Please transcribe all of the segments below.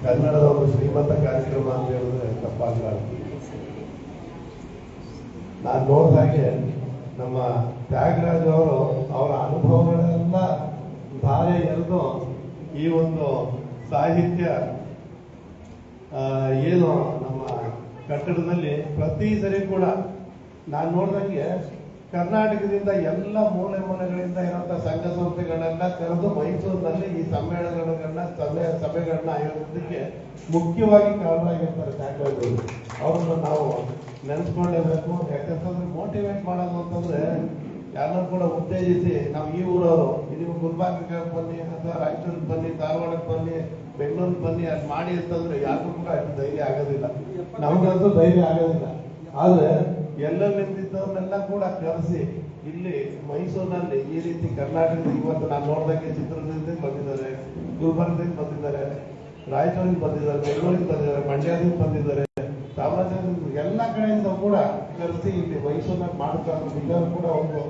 ಕನ್ನಡದ ಒಂದು ಶ್ರೀಮಂತ ಕಾರ್ಯಕ್ರಮ ಅಂತ ಹೇಳಿದ್ರೆ ತಪ್ಪಾಗಲಾರದು. ನಾನು ನೋಡಿದಾಗೆ ನಮ್ಮ ತ್ಯಾಗರಾಜ್ ಅವರು ಅವರ ಅನುಭವಗಳೆಲ್ಲ ಧಾರೆ ಎರೆದು ಈ ಒಂದು ಸಾಹಿತ್ಯ ಏನು ನಮ್ಮ ಕಟ್ಟಡದಲ್ಲಿ ಪ್ರತಿ ಸರಿ ಕೂಡ ನಾನು ನೋಡಿದಂಗೆ ಕರ್ನಾಟಕದಿಂದ ಎಲ್ಲ ಮೂಲೆ ಮೂಲೆಗಳಿಂದ ಇರುವಂತ ಸಂಘ ಸಂಸ್ಥೆಗಳನ್ನೆಲ್ಲ ಕರೆದು ಮೈಸೂರಿನಲ್ಲಿ ಈ ಸಭೆಗಳನ್ನ ಆಯೋಜಿಸಲಿಕ್ಕೆ ಮುಖ್ಯವಾಗಿ ಕಾರಣರಾಗಿರ್ತಾರೆ ತ್ಯಾಗರಾಜರು. ಅವ್ರನ್ನ ನಾವು ನೆನೆಸ್ಕೊಳ್ಳೇಬೇಕು. ಯಾಕಂತಂದ್ರೆ ಮೋಟಿವೇಟ್ ಮಾಡೋದು ಅಂತಂದ್ರೆ ಯಾರನ್ನೂ ಕೂಡ ಉತ್ತೇಜಿಸಿ ನಾವು ಈ ಊರವರು ನೀವು ಗುಲ್ಬರ್ಗಕ್ಕೆ ಬನ್ನಿ ಅಥವಾ ರಾಯಚೂರಿಗೆ ಬನ್ನಿ, ಧಾರವಾಡಕ್ಕೆ ಬನ್ನಿ, ಬೆಂಗಳೂರಿಗೆ ಬನ್ನಿ ಅದು ಮಾಡಿ ಅಂತಂದ್ರೆ ಯಾರಿಗೂ ಕೂಡ ಅಷ್ಟು ಧೈರ್ಯ ಆಗೋದಿಲ್ಲ, ನಮಗಂತೂ ಧೈರ್ಯ ಆಗೋದಿಲ್ಲ. ಆದ್ರೆ ಎಲ್ಲೆಲ್ಲಿದ್ದವ್ರನ್ನೆಲ್ಲ ಕೂಡ ಕರೆಸಿ ಇಲ್ಲಿ ಮೈಸೂರಿನಲ್ಲಿ ಈ ರೀತಿ ಕರ್ನಾಟಕದ ಇವತ್ತು ನಾನು ನೋಡಿದಂಗೆ ಚಿತ್ರದುರ್ಗದಿಂದ ಬಂದಿದ್ದಾರೆ, ಗುಲ್ಬರ್ಗದಿಂದ ಬಂದಿದ್ದಾರೆ, ರಾಯಚೂರಿಗೆ ಬಂದಿದ್ದಾರೆ, ಬೆಂಗಳೂರಿಗೆ ಬಂದಿದ್ದಾರೆ, ಮಂಡ್ಯದಿಂದ ಬಂದಿದ್ದಾರೆ, ಚಾಮರಾಜನಗರ ಎಲ್ಲ ಕಡೆಯಿಂದ ಕೂಡ ಕರೆಸಿ ಇಲ್ಲಿ ಮೈಸೂರಿನಲ್ಲಿ ಮಾಡ್ತಾರೆ. ಇದನ್ನು ಕೂಡ ಒಂದು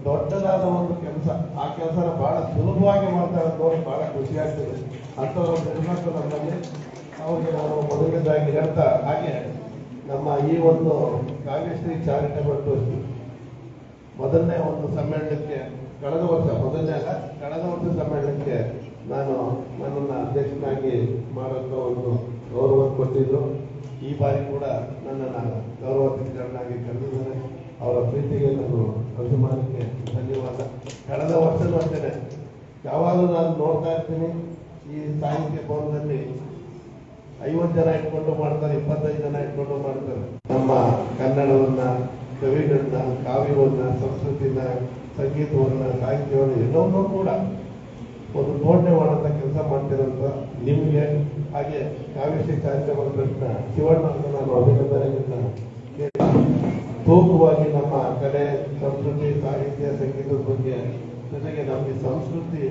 ದೊಡ್ಡದಾದ ಒಂದು ಕೆಲಸ. ಆ ಕೆಲಸನ ಬಹಳ ಸುಲಭವಾಗಿ ಮಾಡ್ತಾರೆ ನೋಡಿ ಬಹಳ ಖುಷಿ ಆಗ್ತದೆ. ಅಂಥವ್ರ ನಿರ್ಮಾಣ ನಮ್ಮಲ್ಲಿ ಅವ್ರಿಗೆ ನಾವು ಮೊದಲನೇದಾಗಿ ಹೇಳ್ತಾ, ಹಾಗೆ ನಮ್ಮ ಈ ಒಂದು ಕಾವ್ಯಶ್ರೀ ಚಾರಿಟಬಲ್ ಟ್ರಸ್ಟ್ ಮೊದಲನೇ ಒಂದು ಸಮ್ಮೇಳನಕ್ಕೆ ಕಳೆದ ವರ್ಷ ಸಮ್ಮೇಳನಕ್ಕೆ ನನ್ನನ್ನು ಅಧ್ಯಕ್ಷನಾಗಿ ಮಾಡೋಂಥ ಒಂದು ಗೌರವ ಕೊಟ್ಟಿದ್ರು. ಈ ಬಾರಿ ಕೂಡ ನನ್ನನ್ನು ಗೌರವಾಧ್ಯಕ್ಷರನ್ನಾಗಿ ಕರೆದಿದ್ದಾರೆ. ಅವರ ಪ್ರೀತಿಗೆ ನಾನು ಅಭಿಮಾನಕ್ಕೆ ಧನ್ಯವಾದ. ಕಳೆದ ವರ್ಷನೂ ಅಷ್ಟೇ ಯಾವಾಗಲೂ ನಾನು ನೋಡ್ತಾ ಇರ್ತೀನಿ ಈ ಸಾಹಿತ್ಯ ಭವನದಲ್ಲಿ 50 ಜನ ಇಟ್ಕೊಂಡು ಮಾಡ್ತಾರೆ, 25 ಜನ ಇಟ್ಕೊಂಡು ಮಾಡ್ತಾರೆ. ನಮ್ಮ ಕನ್ನಡವನ್ನ, ಕವಿಗಳನ್ನ, ಕಾವ್ಯವನ್ನ, ಸಂಸ್ಕೃತಿನ, ಸಂಗೀತವನ್ನ, ಸಾಹಿತ್ಯವನ್ನ ಎಲ್ಲವನ್ನೂ ಕೂಡ ಒಂದು ಜೋಡಣೆ ಮಾಡುವಂತ ಕೆಲಸ ಮಾಡ್ತಿರೋಂಥ ನಿಮಗೆ ಹಾಗೆ ಕಾವ್ಯಶ್ರೀ ಚಾರಿಟಬಲ್ ಟ್ರಸ್ಟ್ನ ಶಿವಣ್ಣ ಅಂತ ನಾನು ಅಭಿನಂದನೆಗಳನ್ನ ತೂಕವಾಗಿ ನಮ್ಮ ಕಲೆ, ಸಂಸ್ಕೃತಿ, ಸಾಹಿತ್ಯ, ಸಂಗೀತದ ಬಗ್ಗೆ, ಜೊತೆಗೆ ನಮಗೆ ಸಂಸ್ಕೃತಿ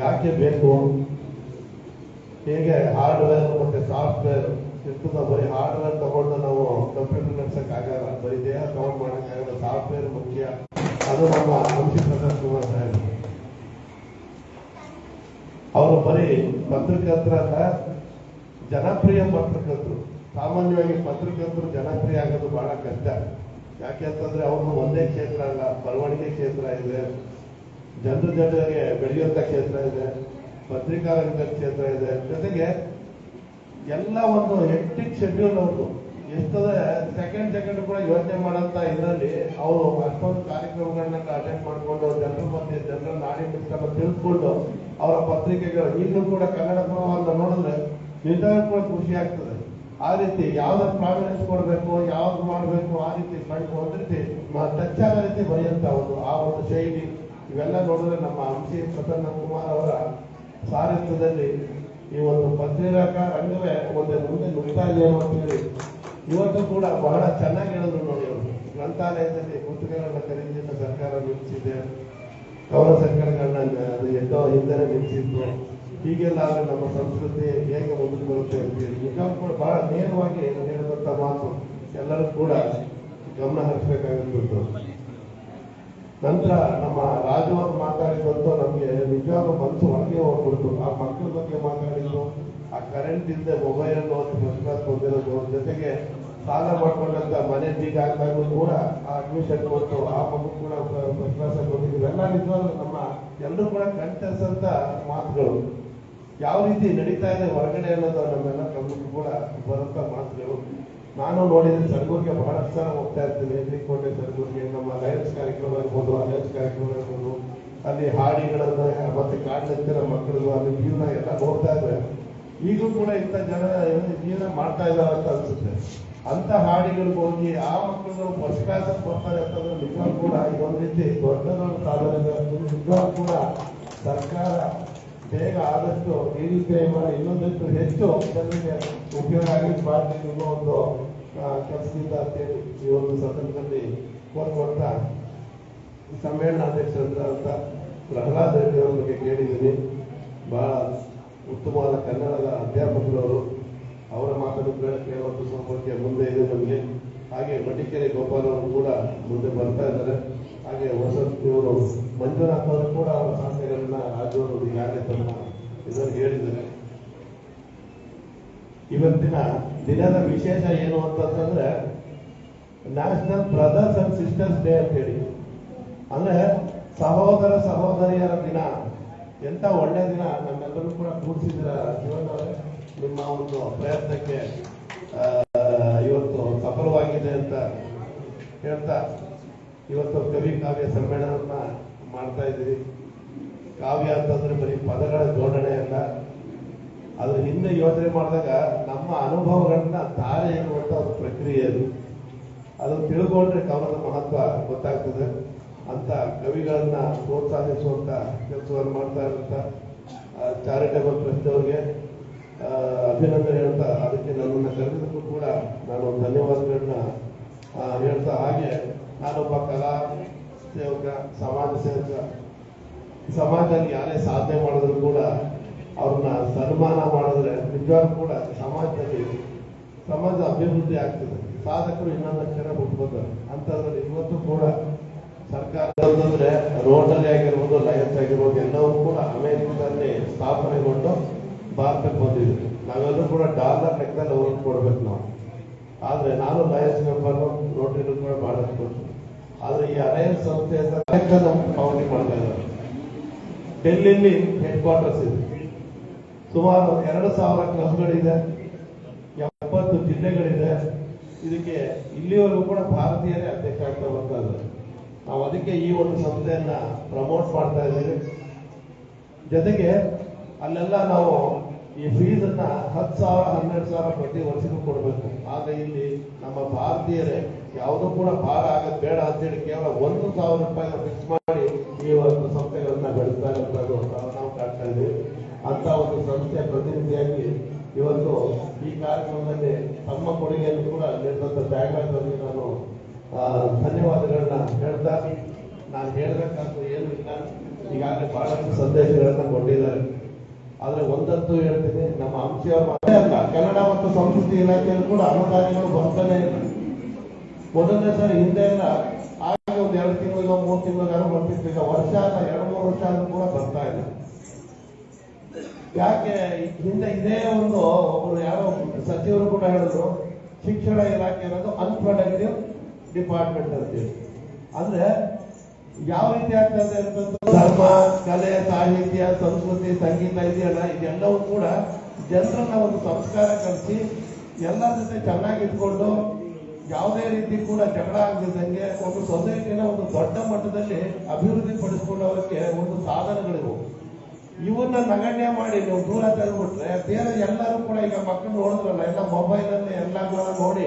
ಯಾಕೆ ಬೇಕು, ಹೇಗೆ ಹಾರ್ಡ್ವೇರ್ ಮತ್ತೆ ಸಾಫ್ಟ್ವೇರ್ ಇರ್ತದ. ಬರೀ ಹಾರ್ಡ್ವೇರ್ ತಗೊಂಡು ನಾವು ಕಂಪ್ಯೂಟರ್ ನಡೆಸಕ್ಕಾಗಲ್ಲ, ಬರೀ ದೇಹ ತಗೊಂಡು ಮಾಡೋಕ್ಕಾಗಲ್ಲ, ಸಾಫ್ಟ್ವೇರ್ ಮುಖ್ಯ. ಅದು ನಮ್ಮ ಅಂಶಿ ಪ್ರಸಾದ್ ಕುಮಾರ್ ಸಾಹೇಬ್ ಅವರು ಬರೀ ಪತ್ರಕರ್ತರಲ್ಲ, ಜನಪ್ರಿಯ ಪತ್ರಕರ್ತರು. ಸಾಮಾನ್ಯವಾಗಿ ಪತ್ರಕರ್ತರು ಜನಪ್ರಿಯ ಆಗೋದು ಬಹಳ ಕಷ್ಟ. ಯಾಕೆ ಅಂತಂದ್ರೆ ಅವ್ರದ್ದು ಒಂದೇ ಕ್ಷೇತ್ರ ಅಲ್ಲ, ಬರವಣಿಗೆ ಕ್ಷೇತ್ರ ಇದೆ, ಜನರಿಗೆ ಬೆಳೆಯುವಂತ ಕ್ಷೇತ್ರ ಇದೆ, ಪತ್ರಿಕಾ ರಂಗದ ಕ್ಷೇತ್ರ ಇದೆ, ಜೊತೆಗೆ ಎಲ್ಲ ಒಂದು ಹೆಕ್ಟಿಕ್ ಶೆಡ್ಯೂಲ್ ಅವ್ರದ್ದು ಎಷ್ಟದೆ. ಸೆಕೆಂಡ್ ಕೂಡ ಯೋಚನೆ ಮಾಡೋಂಥ ಇದರಲ್ಲಿ ಅವರು ಅಷ್ಟೊಂದು ಕಾರ್ಯಕ್ರಮಗಳನ್ನ ಅಟೆಂಡ್ ಮಾಡ್ಕೊಂಡು ಜನರ ಮಧ್ಯೆ ಜನರ ನಾಡಿ ಮಿಡಿತನ್ನ ತಿಳ್ಕೊಂಡು ಅವರ ಪತ್ರಿಕೆಗಳು ಈಗಲೂ ಕೂಡ ಕನ್ನಡ ಪ್ರಭಾವವನ್ನು ನೋಡಿದ್ರೆ ನಿಜ ಕೂಡ ಖುಷಿ ಆಗ್ತದೆ. ಆ ರೀತಿ ಯಾವ್ದಕ್ಕೆ ಪ್ರಾಮಿನೆನ್ಸ್ ಕೊಡಬೇಕು, ಯಾವ್ದು ಮಾಡಬೇಕು, ಆ ರೀತಿ ಒಂದು ರೀತಿ ಟಚ್ ಆಗೋ ರೀತಿ ಬರೆಯುವಂತ ಆ ಒಂದು ಶೈಲಿ ಇವೆಲ್ಲ ನೋಡಿದ್ರೆ ನಮ್ಮ ಅಂಶಿ ಪ್ರಸನ್ನ ಕುಮಾರ್ ಅವರ ಸಾರಥ್ಯದಲ್ಲಿ ಈ ಒಂದು ಪತ್ರಿಕಾ ರಂಗವೇ ಮುಂದೆ ನುಗ್ತಾ ಇದೆ ಅಂತ ಹೇಳಿ ಇವತ್ತು ಕೂಡ ಬಹಳ ಚೆನ್ನಾಗಿ ಹೇಳಿದ್ರು ನೋಡಿ. ಅವರು ಗ್ರಂಥಾಲಯದಲ್ಲಿ ಪುಸ್ತಕಗಳನ್ನ ಖರೀದಿಯನ್ನು ಸರ್ಕಾರ ನಿಲ್ಲಿಸಿದೆ, ಕವನ ಸಂಕಲನಗಳನ್ನ ಎಷ್ಟೋ ಹಿಂದೆ ನಿಲ್ಲಿಸಿದ್ರು. ಹೀಗೆಲ್ಲ ಆದ್ರೆ ನಮ್ಮ ಸಂಸ್ಕೃತಿ ಹೇಗೆ ಮುಂದಕ್ಕೆ ಬರುತ್ತೆ ಅಂತ ಹೇಳಿ ನಿಜವೂ ಕೂಡ ಬಹಳ ನೇರವಾಗಿ ಹೇಳಿದಂತ ಮಾತು ಎಲ್ಲರೂ ಕೂಡ ಗಮನ ಹರಿಸಬೇಕಾಗಿತ್ತು. ನಂತರ ನಮ್ಮ ರಾಜು ಅವರು ಮಾತಾಡಿದಂತೂ ನಮ್ಗೆ ನಿಜವಾದ ಮನಸ್ಸು ಒಳಗೆ ಹೋಗ್ಬಿಡ್ತು. ಆ ಮಕ್ಕಳ ಬಗ್ಗೆ ಮಾತಾಡಿದ್ದು, ಆ ಕರೆಂಟ್ ಇಲ್ಲದೆ ಮೊಬೈಲ್ ಅನ್ನು ಒಂದು ಫಸ್ಟ್ ಕ್ಲಾಸ್ ಹೊಂದಿರೋದು, ಜೊತೆಗೆ ಸಾಲ ಮಾಡ್ಕೊಂಡಂತ ಮನೆ ಬೀಗ ಹಾಕಿದಾಗಲೂ ಕೂಡ ಆ ಅಡ್ಮಿಷನ್ ಕೊಟ್ಟು ಆ ಮಗು ಕೂಡ ಫಸ್ಟ್ ಕ್ಲಾಸ್ ಬಂದಿದ್ದು ಇವೆಲ್ಲ ನಿಜವಾದ ನಮ್ಮ ಎಲ್ಲರೂ ಕೂಡ ಕಣ್ತರಿಸಂತ ಮಾತುಗಳು. ಯಾವ ರೀತಿ ನಡೀತಾ ಇದೆ ಹೊರಗಡೆ ಅನ್ನೋದು ನಮ್ಮೆಲ್ಲ ಗಮನಕ್ಕೂ ಕೂಡ ಬರುವಂತ ಮಾತುಗಳು. ನಾನು ನೋಡಿದ್ರೆ ಸರಗೂರಿಗೆ ಬಹಳಷ್ಟು ಸಲ ಹೋಗ್ತಾ ಇರ್ತೀನಿ. ಎದ್ರಿಕೋಟೆ ಸರಗೂರಿಗೆ ನಮ್ಮ ಲಯನ್ಸ್ ಕಾರ್ಯಕ್ರಮ ಇರ್ಬೋದು, ಅಲಯನ್ಸ್ ಕಾರ್ಯಕ್ರಮ ಇರ್ಬೋದು, ಅಲ್ಲಿ ಹಾಡಿಗಳನ್ನ ಮತ್ತೆ ಕಾಡ್ಲಂತೆ ನಮ್ಮ ಮಕ್ಕಳು ಅಲ್ಲಿ ಜೀವನ ಎಲ್ಲ ನೋಡ್ತಾ ಇದ್ರೆ ಈಗಲೂ ಕೂಡ ಇಂಥ ಜನ ಜೀವನ ಮಾಡ್ತಾ ಇದ್ದಾರೆ ಅಂತ ಅನ್ಸುತ್ತೆ. ಅಂತ ಹಾಡಿಗಳಿಗೆ ಹೋಗಿ ಆ ಮಕ್ಕಳು ಫಸ್ಟ್ ಕ್ಲಾಸ್ ಬರ್ತಾರೆ ಅಂತಂದ್ರೆ ನಿಜವಾಗ್ಲೂ ಕೂಡ ಇದೊಂದು ರೀತಿ ದೊಡ್ಡ ದೊಡ್ಡ ಸಾಧನೆ. ನಿಜವಾಗ್ಲೂ ಕೂಡ ಸರ್ಕಾರ ಬೇಗ ಆದಷ್ಟು ಈ ರೀತಿ ಮಾಡಿ ಇನ್ನೊಂದಷ್ಟು ಹೆಚ್ಚು ಜನರಿಗೆ ಉಪಯೋಗ ಆಗಿ ಮಾಡ್ತೀವಿ ಅನ್ನೋ ಒಂದು ಕೆಲಸದಿಂದ ಅಂತೇಳಿ ಈ ಒಂದು ಸದನದಲ್ಲಿ ಕೋರ್ಕೊಡ್ತಾ ಸಮ್ಮೇಳನಾಧ್ಯಕ್ಷರಂತ ಪ್ರಹ್ಲಾದ್ ರೆಡ್ಡಿ ಅವರ ಬಗ್ಗೆ ಕೇಳಿದ್ದೀನಿ. ಬಹಳ ಉತ್ತಮವಾದ ಕನ್ನಡದ ಅಧ್ಯಾಪಕರವರು, ಅವರ ಮಾತನ್ನು ಕೇಳುವಂಥ ಸೌಭಾಗ್ಯ ಮುಂದೆ ಇದೆ ನಮಗೆ. ಹಾಗೆ ಮಡಿಕೇರಿ ಗೋಪಾಲ್ ಅವರು ಕೂಡ ಮುಂದೆ ಬರ್ತಾ ಇದ್ದಾರೆ. ಹಾಗೆ ಹೊಸ ಇವರು ಮಂಜುನಾಥ್ ಅವರು ಕೂಡ ಅವರ ಸಾಧನೆಗಳನ್ನ ರಾಜ್ಯವರು ಈಗಾಗಲೇ ತಮ್ಮ ಇದನ್ನು ಹೇಳಿದ್ದಾರೆ. ಇವತ್ತಿನ ದಿನದ ವಿಶೇಷ ಏನು ಅಂತಂದ್ರೆ national brothers and sisters day ಅಂತ ಹೇಳಿ, ಅಂದ್ರೆ ಸಹೋದರ ಸಹೋದರಿಯರ ದಿನ. ಎಂತ ಒಳ್ಳೆ ದಿನ, ನಮ್ಮೆಲ್ಲರೂ ಕೂಡ ಕೂಡಿಸಿದ್ರ ಜೀವನವರೇ. ನಿಮ್ಮ ಒಂದು ಪ್ರಯತ್ನಕ್ಕೆ ಇವತ್ತು ಸಫಲವಾಗಿದೆ ಅಂತ ಹೇಳ್ತಾ ಇವತ್ತು ಕವಿ ಕಾವ್ಯ ಸಮ್ಮೇಳನವನ್ನ ಮಾಡ್ತಾ ಇದ್ದೀವಿ. ಕಾವ್ಯ ಅಂತಂದ್ರೆ ಬರೀ ಪದಗಳ ಜೋಡಣೆ ಅಲ್ಲ, ಅದ್ರ ಹಿಂದೆ ಯೋಚನೆ ಮಾಡಿದಾಗ ನಮ್ಮ ಅನುಭವಗಳನ್ನ ತಾರೆ ಎನ್ನುವಂತ ಒಂದು ಪ್ರಕ್ರಿಯೆ ಅದು. ಅದನ್ನು ತಿಳ್ಕೊಂಡ್ರೆ ಕವನದ ಮಹತ್ವ ಗೊತ್ತಾಗ್ತದೆ ಅಂತ ಕವಿಗಳನ್ನ ಪ್ರೋತ್ಸಾಹಿಸುವಂತ ಕೆಲಸವನ್ನು ಮಾಡ್ತಾ ಇರುವಂತ ಚಾರಿಟೇಬಲ್ ಟ್ರಸ್ಟ್ ಅವರಿಗೆ ಅಭಿನಂದನೆ ಹೇಳ್ತಾ, ಅದಕ್ಕೆ ನನ್ನನ್ನು ಕರೆದಿದ್ದಕ್ಕೂ ಕೂಡ ನಾನು ಧನ್ಯವಾದಗಳನ್ನ ಹೇಳ್ತಾ, ಹಾಗೆ ನಾನೊಬ್ಬ ಕಲಾ ಸೇವಕ, ಸಮಾಜ ಸೇವಕ. ಸಮಾಜದಲ್ಲಿ ಯಾರೇ ಸಾಧನೆ ಮಾಡಿದ್ರು ಕೂಡ ಅವ್ರನ್ನ ಸನ್ಮಾನ ಮಾಡಿದ್ರೆ ನಿಜವಾಗ್ಲೂ ಕೂಡ ಸಮಾಜ ಅಭಿವೃದ್ಧಿ ಆಗ್ತದೆ. ಸಾಧಕರು ಇನ್ನೊಂದು ಅಕ್ಷರ ಬಿಟ್ಕೋತಾರೆ. ಅಂತದ್ರಲ್ಲಿ ಇವತ್ತು ಕೂಡ ಸರ್ಕಾರ ಅಂತಂದ್ರೆ ರೋಟರಿ ಆಗಿರ್ಬೋದು, ಲಯನ್ಸ್ ಆಗಿರ್ಬೋದು, ಎಲ್ಲವೂ ಕೂಡ ಅಮೆರಿಕದಲ್ಲಿ ಸ್ಥಾಪನೆಗೊಂಡು ಭಾರತಕ್ಕೆ ಬಂದಿದೆ. ನಾವೆಲ್ಲರೂ ಕೂಡ ಡಾಲರ್ ಲೆಕ್ಕದಲ್ಲಿ ಅವ್ರಿಗೆ ಕೊಡ್ಬೇಕು ನಾವು. ಆದ್ರೆ ನಾನು ಲಯನ್ಸ್ ಮೆಂಬರ್, ರೋಟರಿ ಕೂಡ ಬಹಳಷ್ಟು ಕೊಡ್ತೀನಿ. ಆದ್ರೆ ಈ ಅಲಯನ್ಸ್ ಸಂಸ್ಥೆಯಿಂದ ಪಾವತಿ ಮಾಡ್ತಾ ಇದ್ದಾರೆ. ಡೆಲ್ಲಿಲಿ ಹೆಡ್ ಕ್ವಾರ್ಟರ್ಸ್ ಇದೆ. ಸುಮಾರು 2,000 ಕ್ಲಬ್ಗಳಿದೆ, 70 ಜಿಲ್ಲೆಗಳಿದೆ. ಇದಕ್ಕೆ ಇಲ್ಲಿವರೆಗೂ ಕೂಡ ಭಾರತೀಯರೇ ಅಧ್ಯಕ್ಷ ಆಗ್ತಾ ಬರ್ತಾ ಇದ್ದಾರೆ. ನಾವು ಅದಕ್ಕೆ ಈ ಒಂದು ಸಂಸ್ಥೆಯನ್ನ ಪ್ರಮೋಟ್ ಮಾಡ್ತಾ ಇದ್ದೀವಿ. ಜೊತೆಗೆ ಅಲ್ಲೆಲ್ಲ ನಾವು ಈ ಫೀಸ್ ಅನ್ನ 10,000 12,000 ಪ್ರತಿ ವರ್ಷಕ್ಕೂ ಕೊಡಬೇಕು. ಆಗ ಇಲ್ಲಿ ನಮ್ಮ ಭಾರತೀಯರೇ ಯಾವುದೂ ಕೂಡ ಭಾರ ಆಗದ್ ಬೇಡ ಅಂತೇಳಿ ಕೇವಲ 1,000 ರೂಪಾಯಿನ ಫಿಕ್ಸ್ ಮಾಡಿ ಈ ಒಂದು ಸಂಸ್ಥೆಗಳನ್ನ ಬೆಳೆಸ್ತಾ ಇರೋದು ನಾವು ಕಾಣ್ತಾ ಇದ್ದೀವಿ. ಅಂತ ಒಂದು ಸಂಸ್ಥೆಯ ಪ್ರತಿನಿಧಿಯಾಗಿ ಇವತ್ತು ಈ ಕಾರ್ಯಕ್ರಮದಲ್ಲಿ ತಮ್ಮ ಕೊಡುಗೆಯನ್ನು ಕೂಡ ನೀಡಿದಂತ ತ್ಯಾಗರಾಜರಿಗೆ ನಾನು ಧನ್ಯವಾದಗಳನ್ನ ಹೇಳ್ತಾ, ನಾನು ಹೇಳಬೇಕಾದ ಏನು ಇಲ್ಲ, ಈಗಾಗಲೇ ಬಹಳಷ್ಟು ಸಂದೇಶಗಳನ್ನ ಕೊಟ್ಟಿದ್ದಾರೆ. ಆದ್ರೆ ಒಂದಂತೂ ಹೇಳ್ತೀನಿ, ನಮ್ಮ ಅಂಶಿಯವರು ಮಾತ್ರ ಅಲ್ಲ, ಕನ್ನಡ ಮತ್ತು ಸಂಸ್ಕೃತಿ ಇಲಾಖೆಯಲ್ಲಿ ಕೂಡ ಅನುದಾನಗಳು ಬರ್ತಾನೆ ಇಲ್ಲ. ಮೊದಲನೇ ಸರಿ ಹಿಂದೆ ಎಲ್ಲ ಆಗ ಒಂದು 2 ತಿಂಗಳು 3 ತಿಂಗಳು ಬರ್ತಿತ್ತು. ಈಗ ವರ್ಷ ಅಲ್ಲ, 2-3 ವರ್ಷ ಆದ್ರೂ ಕೂಡ ಬರ್ತಾ ಇಲ್ಲ. ಯಾಕೆ? ಹಿಂದೆ ಇದೇ ಒಂದು ಒಬ್ಬರು ಯಾರೋ ಸಚಿವರು ಕೂಡ ಹೇಳಿದ್ರು, ಶಿಕ್ಷಣ ಇಲಾಖೆ ಅನ್ನೋದು ಅನ್ಪ್ರೊಡಕ್ಟಿವ್ ಡಿಪಾರ್ಟ್ಮೆಂಟ್ ಅಂತೇಳಿ. ಅಂದ್ರೆ ಯಾವ ರೀತಿ ಆಗ್ತದೆ ಅಂತಂದ್ರೆ ಧರ್ಮ, ಕಲೆ, ಸಾಹಿತ್ಯ, ಸಂಸ್ಕೃತಿ, ಸಂಗೀತ ಇದೆಯಲ್ಲ, ಇದೆಲ್ಲವೂ ಕೂಡ ಜನರನ್ನ ಒಂದು ಸಂಸ್ಕಾರ ಕಲಿಸಿ ಎಲ್ಲರ ಜೊತೆ ಚೆನ್ನಾಗಿ ಇಟ್ಕೊಂಡು ಯಾವುದೇ ರೀತಿ ಕೂಡ ಜಗಳ ಆಗದಿದ್ದಂಗೆ ಒಂದು ಸೊಸೈಟಿನ ಒಂದು ದೊಡ್ಡ ಮಟ್ಟದಲ್ಲಿ ಅಭಿವೃದ್ಧಿ ಪಡಿಸ್ಕೊಂಡವರಿಗೆ ಒಂದು ಸಾಧನಗಳಿವು. ಇವನ್ನ ನಗಣ್ಯ ಮಾಡಿ ನೀವು ದೂರ ತಳ್ಬಿಟ್ರೆ ಬೇರೆ ಎಲ್ಲರೂ ಕೂಡ, ಈಗ ಮಕ್ಕಳು ನೋಡಿದ್ರಲ್ಲ, ಎಲ್ಲ ಮೊಬೈಲ್ ಅಲ್ಲಿ ಎಲ್ಲಗಳನ್ನ ನೋಡಿ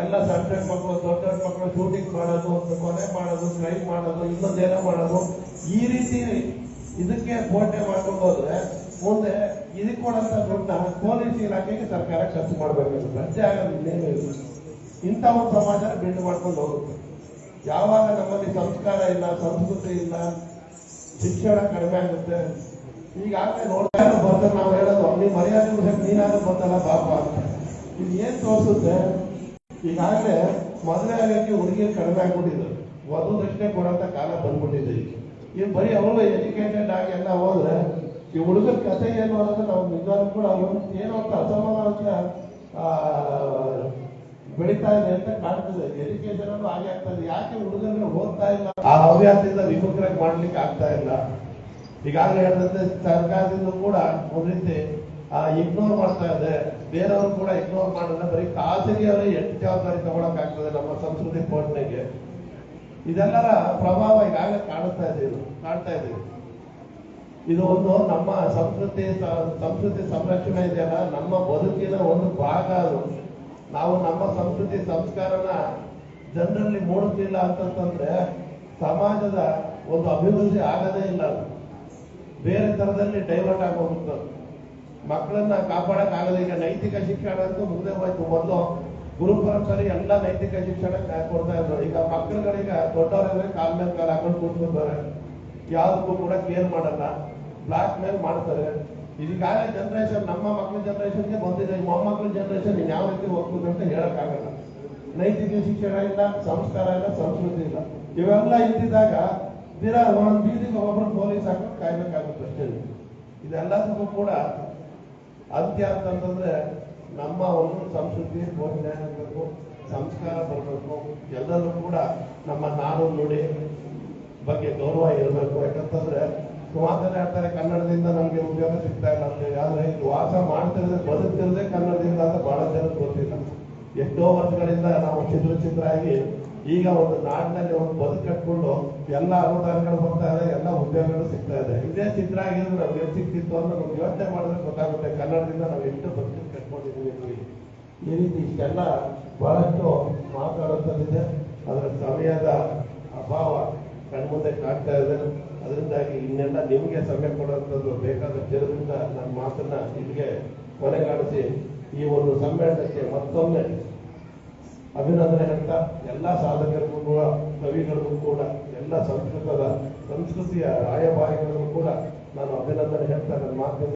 ಎಲ್ಲ ಸಣ್ಣ ಮಕ್ಕಳು, ದೊಡ್ಡ ಮಕ್ಕಳು ಶೂಟಿಂಗ್ ಮಾಡೋದು, ಒಂದು ಕೊಲೆ ಮಾಡೋದು, ಕ್ರೈಮ್ ಮಾಡೋದು, ಇನ್ನೊಂದೇನೋ ಮಾಡೋದು, ಈ ರೀತಿ ಇದಕ್ಕೆ ಪೋಟೆ ಮಾಡ್ಕೊಂಡು ಹೋದ್ರೆ ಮುಂದೆ ಇದಕ್ಕೆ ಕೊಡಂತ ದುಡ್ಡ ಪೊಲೀಸ್ ಇಲಾಖೆಗೆ ಸರ್ಕಾರ ಖರ್ಚು ಮಾಡ್ಬೇಕು. ರಜೆ ಆಗೋದು ಇನ್ನೇನು ಇಲ್ಲ. ಇಂಥ ಒಂದು ಸಮಾಜ ಬಿಲ್ಡ್ ಮಾಡ್ಕೊಂಡು ಹೋಗುತ್ತೆ. ಯಾವಾಗ ನಮ್ಮಲ್ಲಿ ಸಂಸ್ಕಾರ ಇಲ್ಲ, ಸಂಸ್ಕೃತಿ ಇಲ್ಲ, ಶಿಕ್ಷಣ ಕಡಿಮೆ ಆಗುತ್ತೆ. ಈಗಾಗಲೇ ನೋಡ್ತಾ ಬರ್ತಾರೆ, ನಾವು ಹೇಳೋದು ನೀವು ಮರ್ಯಾದೆ ನೀನಾದ್ರೂ ಬಂದಲ್ಲ ಪಾಪ ಅಂತ. ಇದು ಏನ್ ತೋರಿಸುತ್ತೆ? ಈಗಾಗಲೇ ಮದುವೆ ಆಗಕ್ಕೆ ಹುಡುಗಿಯರು ಕಡಿಮೆ ಆಗ್ಬಿಟ್ಟಿದ್ರು, ವಧುದಕ್ಷಿಣೆ ಕೊಡಂತ ಕಾಲ ಬಂದ್ಬಿಟ್ಟಿದೆ. ಈಗ ಬರೀ ಅವರು ಎಜುಕೇಟೆಡ್ ಆಗಿ ಎಲ್ಲ ಹೋದ್ರೆ ಈ ಹುಡುಗರ ಕಥೆ ಏನು ಅನ್ನೋದು ನಾವು ನಿಜವಾಗ್ಲೂ ಕೂಡ ಏನೋ ಅಂತ ಅಸಮಾನ ಬೆಳೀತಾ ಇದೆ ಅಂತ ಕಾಣ್ತದೆ. ಎಜುಕೇಶನ್ ಅನ್ನು ಹಾಗೆ ಆಗ್ತದೆ. ಯಾಕೆ ಹುಡುಗರು ಓದ್ತಾ ಇಲ್ಲ? ಆ ಹವ್ಯಾಸದಿಂದ ವಿಮುಖರಾಗಿ ಮಾಡ್ಲಿಕ್ಕೆ ಆಗ್ತಾ ಇಲ್ಲ. ಈಗಾಗಲೇ ಹೇಳಿದಂತೆ ಸರ್ಕಾರದಿಂದ ಕೂಡ ಒಂದ್ ರೀತಿ ಇಗ್ನೋರ್ ಮಾಡ್ತಾ ಇದೆ. ಬೇರೆಯವರು ಕೂಡ ಇಗ್ನೋರ್ ಮಾಡಿದ್ರೆ ಬರೀ ಖಾಸಗಿಯವರೇ ಎಷ್ಟು ಜವಾಬ್ದಾರಿ ತಗೊಳಕ್ ಆಗ್ತದೆ ನಮ್ಮ ಸಂಸ್ಕೃತಿ ಪೋಷಣೆಗೆ. ಇದೆಲ್ಲರ ಪ್ರಭಾವ ಈಗಾಗಲೇ ಕಾಣ್ತಾ ಇದ್ದೀವಿ. ಇದು ಒಂದು ನಮ್ಮ ಸಂಸ್ಕೃತಿ ಸಂರಕ್ಷಣೆ ಇದೆಯಲ್ಲ, ನಮ್ಮ ಬದುಕಿನ ಒಂದು ಭಾಗ ಅದು. ನಾವು ನಮ್ಮ ಸಂಸ್ಕೃತಿ ಸಂಸ್ಕಾರನ ಜನರಲ್ಲಿ ಮೂಡುತ್ತಿಲ್ಲ ಅಂತಂದ್ರೆ ಸಮಾಜದ ಒಂದು ಅಭಿವೃದ್ಧಿ ಆಗದೇ ಇಲ್ಲ. ಬೇರೆ ತರದಲ್ಲಿ ಡೈವರ್ಟ್ ಆಗೋಗುತ್ತೆ. ಮಕ್ಕಳನ್ನ ಕಾಪಾಡಕ್ ಆಗಲ್ಲ. ಈಗ ನೈತಿಕ ಶಿಕ್ಷಣ ಅಂತೂ ಮುಗ್ದೇ ಹೋಯ್ತು. ಮೊದಲು ಗುರು ಪರಂಪರೆ ಎಲ್ಲ ನೈತಿಕ ಶಿಕ್ಷಣ ಕೊಡ್ತಾ ಇದ್ರು. ಈಗ ಮಕ್ಕಳುಗಳಿಗೆ ದೊಡ್ಡವರಾದ್ರೆ ಕಾಲ್ ಮೇಲೆ ಕಾಲ ಹಾಕೊಂಡು ಕೂತ್ಕೊತಾರೆ. ಯಾವ್ದಕ್ಕೂ ಕೂಡ ಕೇರ್ ಮಾಡಲ್ಲ, ಬ್ಲಾಕ್ ಮೇಲ್ ಮಾಡ್ತಾರೆ. ಇದೀಗಾಗಲೇ ಜನರೇಷನ್, ನಮ್ಮ ಮಕ್ಕಳ ಜನರೇಷನ್ಗೆ ಬಂದಿದೆ. ಮೊಮ್ಮಕ್ಕಳ ಜನರೇಷನ್ ಯಾವ ರೀತಿ ಹೋಗ್ತದೆ ಅಂತ ಹೇಳಕ್ಕಾಗಲ್ಲ. ನೈತಿಕ ಶಿಕ್ಷಣ ಇಲ್ಲ, ಸಂಸ್ಕಾರ ಇಲ್ಲ, ಸಂಸ್ಕೃತಿ ಇಲ್ಲ. ಇವೆಲ್ಲ ಇದ್ದಿದ್ದಾಗ ಒಂದ್ ಬೀದಿಗೆ ಒಬ್ಬರು ಪೊಲೀಸ್ ಹಾಕೊಂಡು ಕಾಯ್ಬೇಕಾಗುತ್ತೆ ಅಷ್ಟೇ. ಇದೆಲ್ಲದಕ್ಕೂ ಕೂಡ ಅಂತ್ಯ ಅಂತಂದ್ರೆ ನಮ್ಮ ಒಂದು ಸಂಸ್ಕೃತಿ ಬೋಧನೆ ಆಗಬೇಕು, ಸಂಸ್ಕಾರ ಬರಬೇಕು, ಎಲ್ಲರೂ ಕೂಡ ನಮ್ಮ ನಾಡು ನುಡಿ ಬಗ್ಗೆ ಗೌರವ ಇರಬೇಕು. ಯಾಕಂತಂದ್ರೆ ಸುಮಾರು ಹೇಳ್ತಾರೆ ಕನ್ನಡದಿಂದ ನಮ್ಗೆ ಉದ್ಯೋಗ ಸಿಗ್ತಾ ಇಲ್ಲ ಅಂತೇಳಿ. ಆದ್ರೆ ಇದು ವಾಸ ಮಾಡ್ತಿರೋದೇ ಬದುಕ್ತಿರೋದೇ ಕನ್ನಡದಿಂದ ಅಂತ ಬಹಳ ಜನ ಗೊತ್ತಿಲ್ಲ. ಎಷ್ಟೋ ವರ್ಷಗಳಿಂದ ನಾವು ಚಿತ್ರ ಆಗಿ ಈಗ ಒಂದು ನಾಡಿನಲ್ಲಿ ಒಂದು ಬದುಕು ಕಟ್ಕೊಂಡು ಎಲ್ಲ ಅನುದಾನಗಳು ಬರ್ತಾ ಇದೆ, ಎಲ್ಲ ಉದ್ಯೋಗಗಳು ಸಿಗ್ತಾ ಇದೆ. ಇದೇ ಚಿತ್ರ ಆಗಿದ್ರೆ ನಮ್ಗೆ ಎಷ್ಟು ಸಿಕ್ತಿತ್ತು ಅಂತ ನಮ್ಗೆ ಯೋಚನೆ ಮಾಡಿದ್ರೆ ಗೊತ್ತಾಗುತ್ತೆ ಕನ್ನಡದಿಂದ ನಾವು ಎಷ್ಟು ಬದುಕು ಕಟ್ಕೊಂಡಿದ್ದೀವಿ. ಈ ರೀತಿ ಇಷ್ಟೆಲ್ಲ ಬಹಳಷ್ಟು ಮಾತಾಡುವಂಥದ್ದಿದೆ. ಅದರ ಸಮಯದ ಅಭಾವ ಕಣ್ಮುಂದೆ ಕಾಡ್ತಾ ಇದೆ. ಅದರಿಂದಾಗಿ ಇನ್ನೆಲ್ಲ ನಿಮಗೆ ಸಮಯ ಕೊಡುವಂಥದ್ದು ಬೇಕಾದಷ್ಟಿರೋದ್ರಿಂದ ನನ್ನ ಮಾತನ್ನ ಇಲ್ಲಿಗೆ ಕೊನೆಗಾಣಿಸಿ ಈ ಒಂದು ಸಮ್ಮೇಳನಕ್ಕೆ ಮತ್ತೊಮ್ಮೆ ಅಭಿನಂದನೆ ಹೇಳ್ತಾ ಎಲ್ಲ ಸಾಧಕರಿಗೂ ಕೂಡ, ಕವಿಗಳಿಗೂ ಕೂಡ, ಎಲ್ಲ ಸಂಸ್ಕೃತಿಯ ರಾಯಭಾರಿಗಳಿಗೂ ಕೂಡ ನಾನು ಅಭಿನಂದನೆ ಹೇಳ್ತಾ ನನ್ನ ಮಾತಿನ